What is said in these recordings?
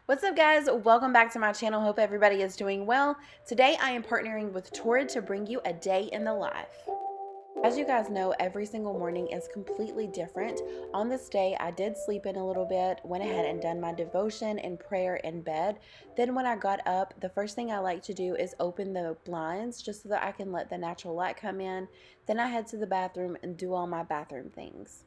What's up, guys? Welcome back to my channel. Hope everybody is doing well. Today I am partnering with Torrid to bring you a day in the life. As you guys know, every single morning is completely different. On this day, I did sleep in a little bit, went ahead and done my devotion and prayer in bed. Then when I got up, the first thing I like to do is open the blinds just so that I can let the natural light come in. Then I head to the bathroom and do all my bathroom things.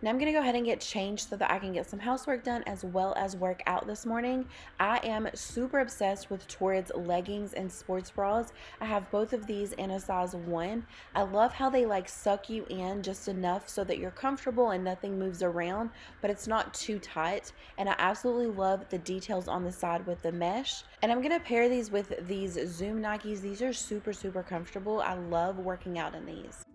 Now I'm going to go ahead and get changed so that I can get some housework done as well as work out this morning. I am super obsessed with Torrid's leggings and sports bras. I have both of these in a size 1. I love how they like suck you in just enough so that you're comfortable and nothing moves around, but it's not too tight. And I absolutely love the details on the side with the mesh. And I'm going to pair these with these Zoom Nikes. These are super comfortable. I love working out in these.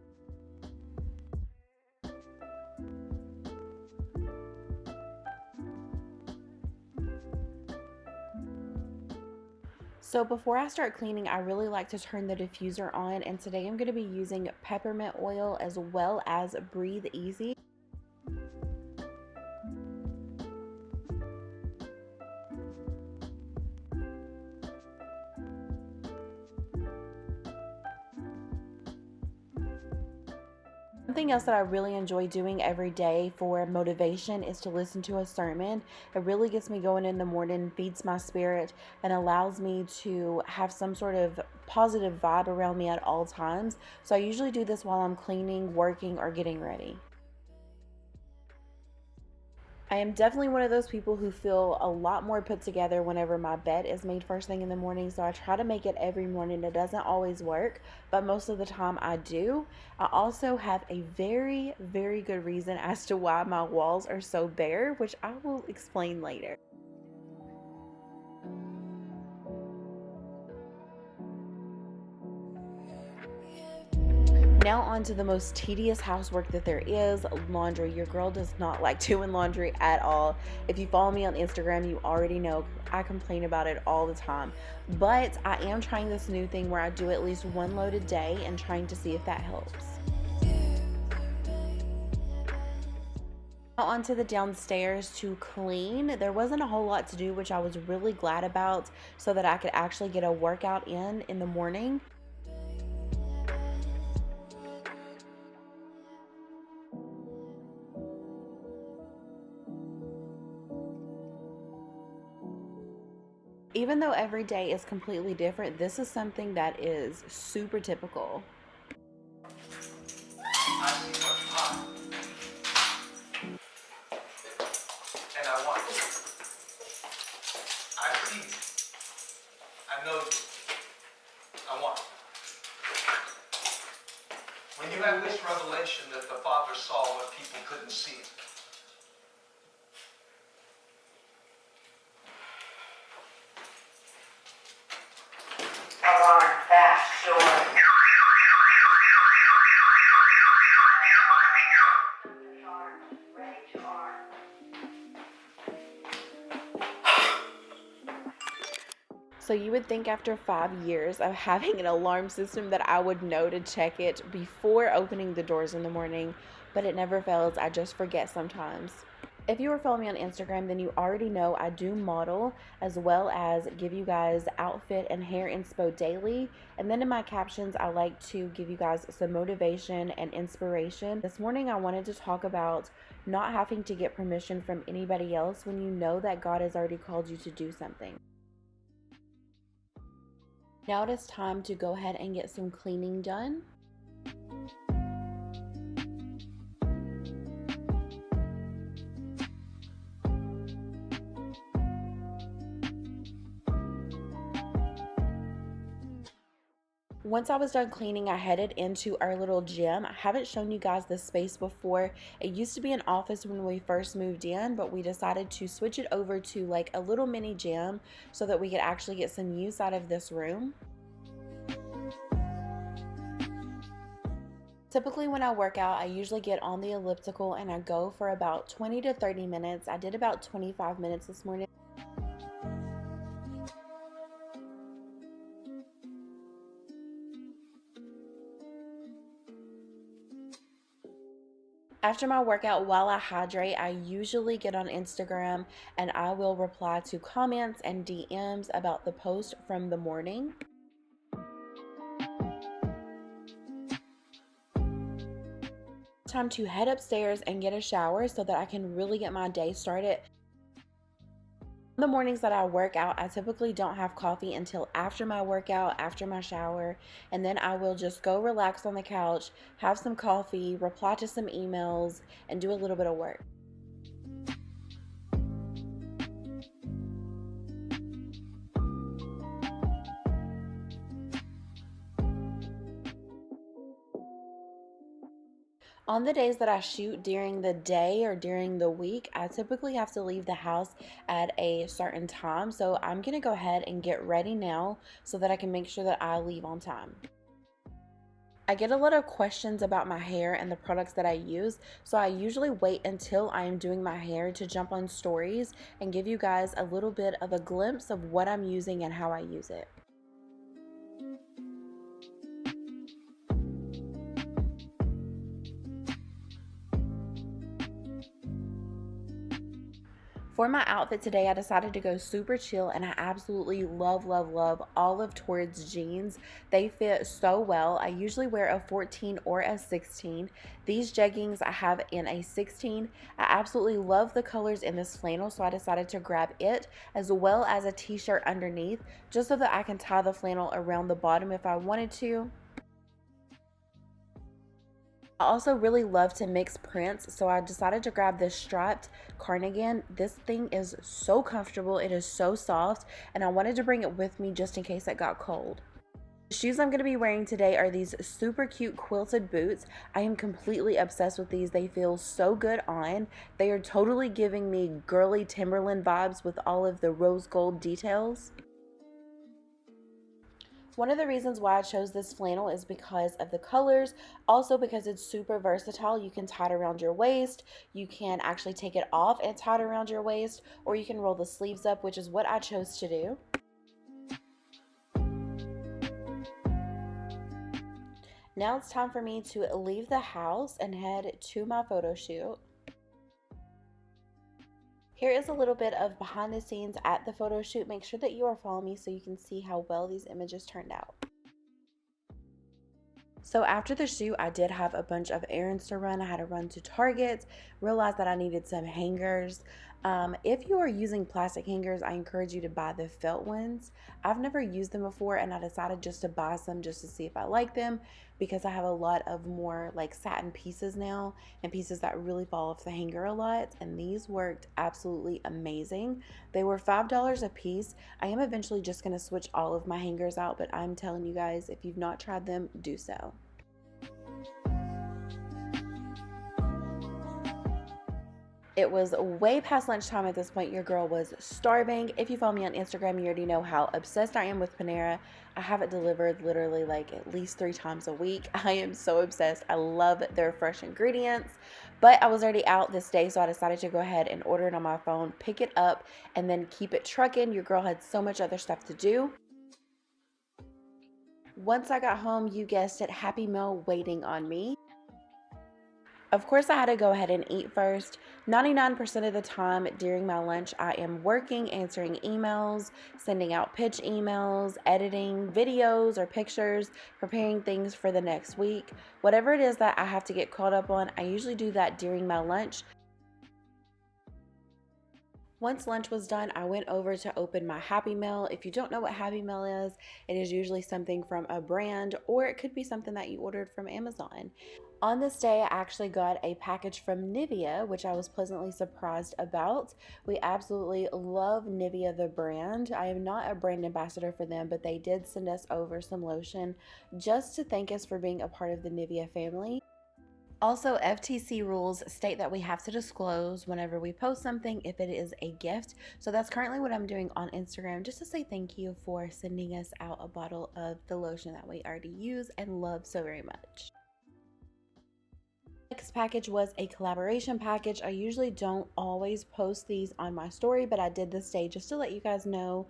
So before I start cleaning, I really like to turn the diffuser on, and today I'm going to be using peppermint oil as well as Breathe Easy. Something else that I really enjoy doing every day for motivation is to listen to a sermon. It really gets me going in the morning, feeds my spirit, and allows me to have some sort of positive vibe around me at all times. So I usually do this while I'm cleaning, working, or getting ready. I am definitely one of those people who feel a lot more put together whenever my bed is made first thing in the morning, so I try to make it every morning. It doesn't always work, but most of the time I do. I also have a very good reason as to why my walls are so bare, which I will explain later. Now on to the most tedious housework that there is, laundry. Your girl does not like doing laundry at all. If you follow me on Instagram, you already know I complain about it all the time. But I am trying this new thing where I do at least one load a day and trying to see if that helps. Now onto the downstairs to clean. There wasn't a whole lot to do, which I was really glad about, so that I could actually get a workout in the morning. Even though every day is completely different, this is something that is super typical. I see what's hot, and I want it. I see you. I know you. I want it. When you have this revelation that the Father saw what people couldn't see, So you would think after 5 years of having an alarm system that I would know to check it before opening the doors in the morning, but it never fails. I just forget sometimes. If you were following me on Instagram, then you already know I do model as well as give you guys outfit and hair inspo daily. And then in my captions, I like to give you guys some motivation and inspiration. This morning, I wanted to talk about not having to get permission from anybody else when you know that God has already called you to do something. Now it is time to go ahead and get some cleaning done. Once I was done cleaning, I headed into our little gym. I haven't shown you guys this space before. It used to be an office when we first moved in, but we decided to switch it over to like a little mini gym so that we could actually get some use out of this room. Typically when I work out, I usually get on the elliptical and I go for about 20 to 30 minutes. I did about 25 minutes this morning. After my workout, while I hydrate, I usually get on Instagram and I will reply to comments and DMs about the post from the morning. Time to head upstairs and get a shower so that I can really get my day started. The mornings that I work out, I typically don't have coffee until after my workout, after my shower, and then I will just go relax on the couch, have some coffee, reply to some emails, and do a little bit of work. On the days that I shoot during the day or during the week, I typically have to leave the house at a certain time. So I'm going to go ahead and get ready now so that I can make sure that I leave on time. I get a lot of questions about my hair and the products that I use, so I usually wait until I am doing my hair to jump on stories and give you guys a little bit of a glimpse of what I'm using and how I use it. For my outfit today, I decided to go super chill, and I absolutely love, love, love all of Torrid's jeans. They fit so well. I usually wear a 14 or a 16. These jeggings I have in a 16. I absolutely love the colors in this flannel, so I decided to grab it as well as a t-shirt underneath just so that I can tie the flannel around the bottom if I wanted to. I also really love to mix prints, so I decided to grab this striped cardigan. This thing is so comfortable, it is so soft, and I wanted to bring it with me just in case it got cold. The shoes I'm going to be wearing today are these super cute quilted boots. I am completely obsessed with these. They feel so good on. They are totally giving me girly Timberland vibes with all of the rose gold details. One of the reasons why I chose this flannel is because of the colors, also because it's super versatile. You can tie it around your waist, you can actually take it off and tie it around your waist, or you can roll the sleeves up, which is what I chose to do. Now it's time for me to leave the house and head to my photo shoot. Here is a little bit of behind the scenes at the photo shoot. Make sure that you are following me so you can see how well these images turned out. So after the shoot, I did have a bunch of errands to run. I had to run to Target, realized that I needed some hangers. If you are using plastic hangers, I encourage you to buy the felt ones. I've never used them before, and I decided just to buy some just to see if I like them, because I have a lot of more like satin pieces now and pieces that really fall off the hanger a lot, and these worked absolutely amazing. They were $5 a piece. I am eventually just going to switch all of my hangers out, but I'm telling you guys, if you've not tried them, do so. It was way past lunchtime at this point. Your girl was starving. If you follow me on Instagram, you already know how obsessed I am with Panera. I have it delivered literally like at least 3 times a week. I am so obsessed. I love their fresh ingredients. But I was already out this day, so I decided to go ahead and order it on my phone, pick it up, and then keep it trucking. Your girl had so much other stuff to do. Once I got home, you guessed it, Happy Meal waiting on me. Of course, I had to go ahead and eat first. 99% of the time during my lunch, I am working, answering emails, sending out pitch emails, editing videos or pictures, preparing things for the next week. Whatever it is that I have to get caught up on, I usually do that during my lunch. Once lunch was done, I went over to open my Happy Meal. If you don't know what Happy Meal is, it is usually something from a brand, or it could be something that you ordered from Amazon. On this day, I actually got a package from Nivea, which I was pleasantly surprised about. We absolutely love Nivea, the brand. I am not a brand ambassador for them, but they did send us over some lotion just to thank us for being a part of the Nivea family. Also, FTC rules state that we have to disclose whenever we post something if it is a gift. So that's currently what I'm doing on Instagram, just to say thank you for sending us out a bottle of the lotion that we already use and love so very much. Next package was a collaboration package. I usually don't always post these on my story, but I did this day just to let you guys know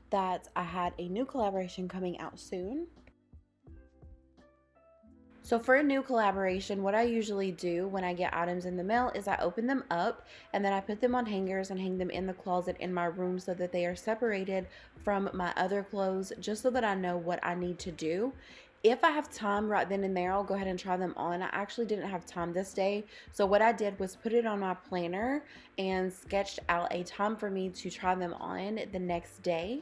that I had a new collaboration coming out soon. So for a new collaboration, what I usually do when I get items in the mail is I open them up and then I put them on hangers and hang them in the closet in my room so that they are separated from my other clothes, just so that I know what I need to do. If I have time right then and there, I'll go ahead and try them on. I actually didn't have time this day, so what I did was put it on my planner and sketched out a time for me to try them on the next day.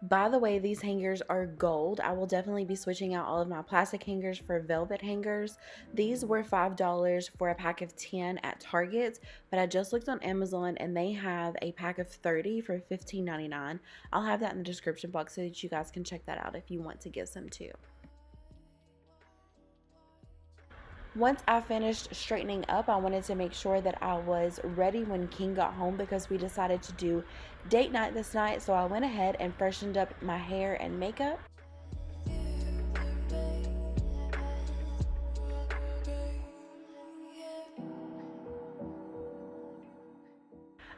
By the way, these hangers are gold. I will definitely be switching out all of my plastic hangers for velvet hangers. These were $5 for a pack of 10 at Target, but I just looked on Amazon and they have a pack of 30 for $15.99. I'll have that in the description box so that you guys can check that out if you want to get some too. Once I finished straightening up, I wanted to make sure that I was ready when King got home because we decided to do date night this night. So I went ahead and freshened up my hair and makeup.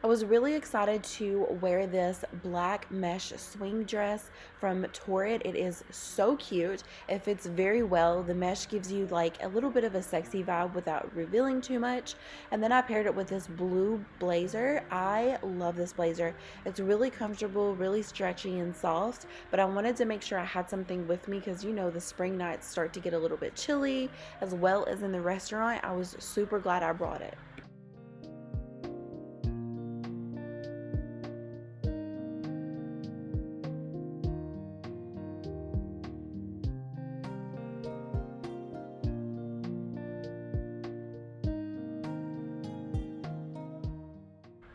I was really excited to wear this black mesh swing dress from Torrid. It is so cute. It fits very well. The mesh gives you like a little bit of a sexy vibe without revealing too much. And then I paired it with this blue blazer. I love this blazer. It's really comfortable, really stretchy and soft, but I wanted to make sure I had something with me because you know the spring nights start to get a little bit chilly, as well as in the restaurant. I was super glad I brought it.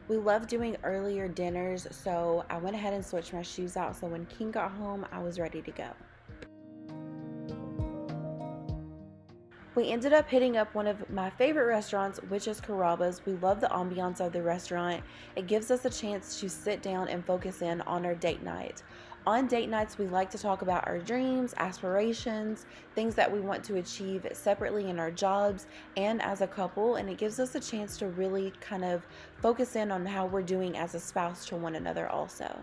We love doing earlier dinners, so I went ahead and switched my shoes out so when King got home, I was ready to go. We ended up hitting up one of my favorite restaurants, which is Carrabba's. We love the ambiance of the restaurant. It gives us a chance to sit down and focus in on our date night. On date nights, we like to talk about our dreams, aspirations, things that we want to achieve separately in our jobs and as a couple, and it gives us a chance to really kind of focus in on how we're doing as a spouse to one another also.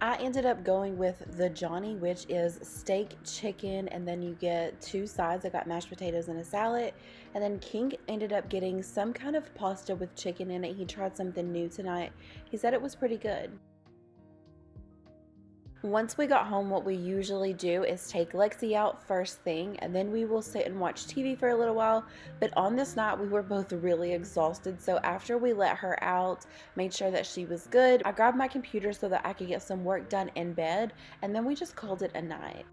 I ended up going with the Johnny, which is steak, chicken, and then you get two sides. I got mashed potatoes and a salad. And then King ended up getting some kind of pasta with chicken in it. He tried something new tonight. He said it was pretty good. Once we got home, what we usually do is take Lexi out first thing, and then we will sit and watch TV for a little while. But on this night, we were both really exhausted, so after we let her out, made sure that she was good, I grabbed my computer so that I could get some work done in bed, and then we just called it a night.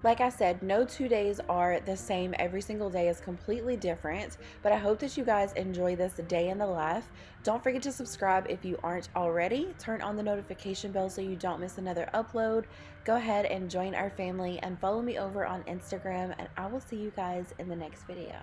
Like I said, no 2 days are the same. Every single day is completely different, but I hope that you guys enjoy this day in the life. Don't forget to subscribe if you aren't already. Turn on the notification bell so you don't miss another upload. Go ahead and join our family and follow me over on Instagram, and I will see you guys in the next video.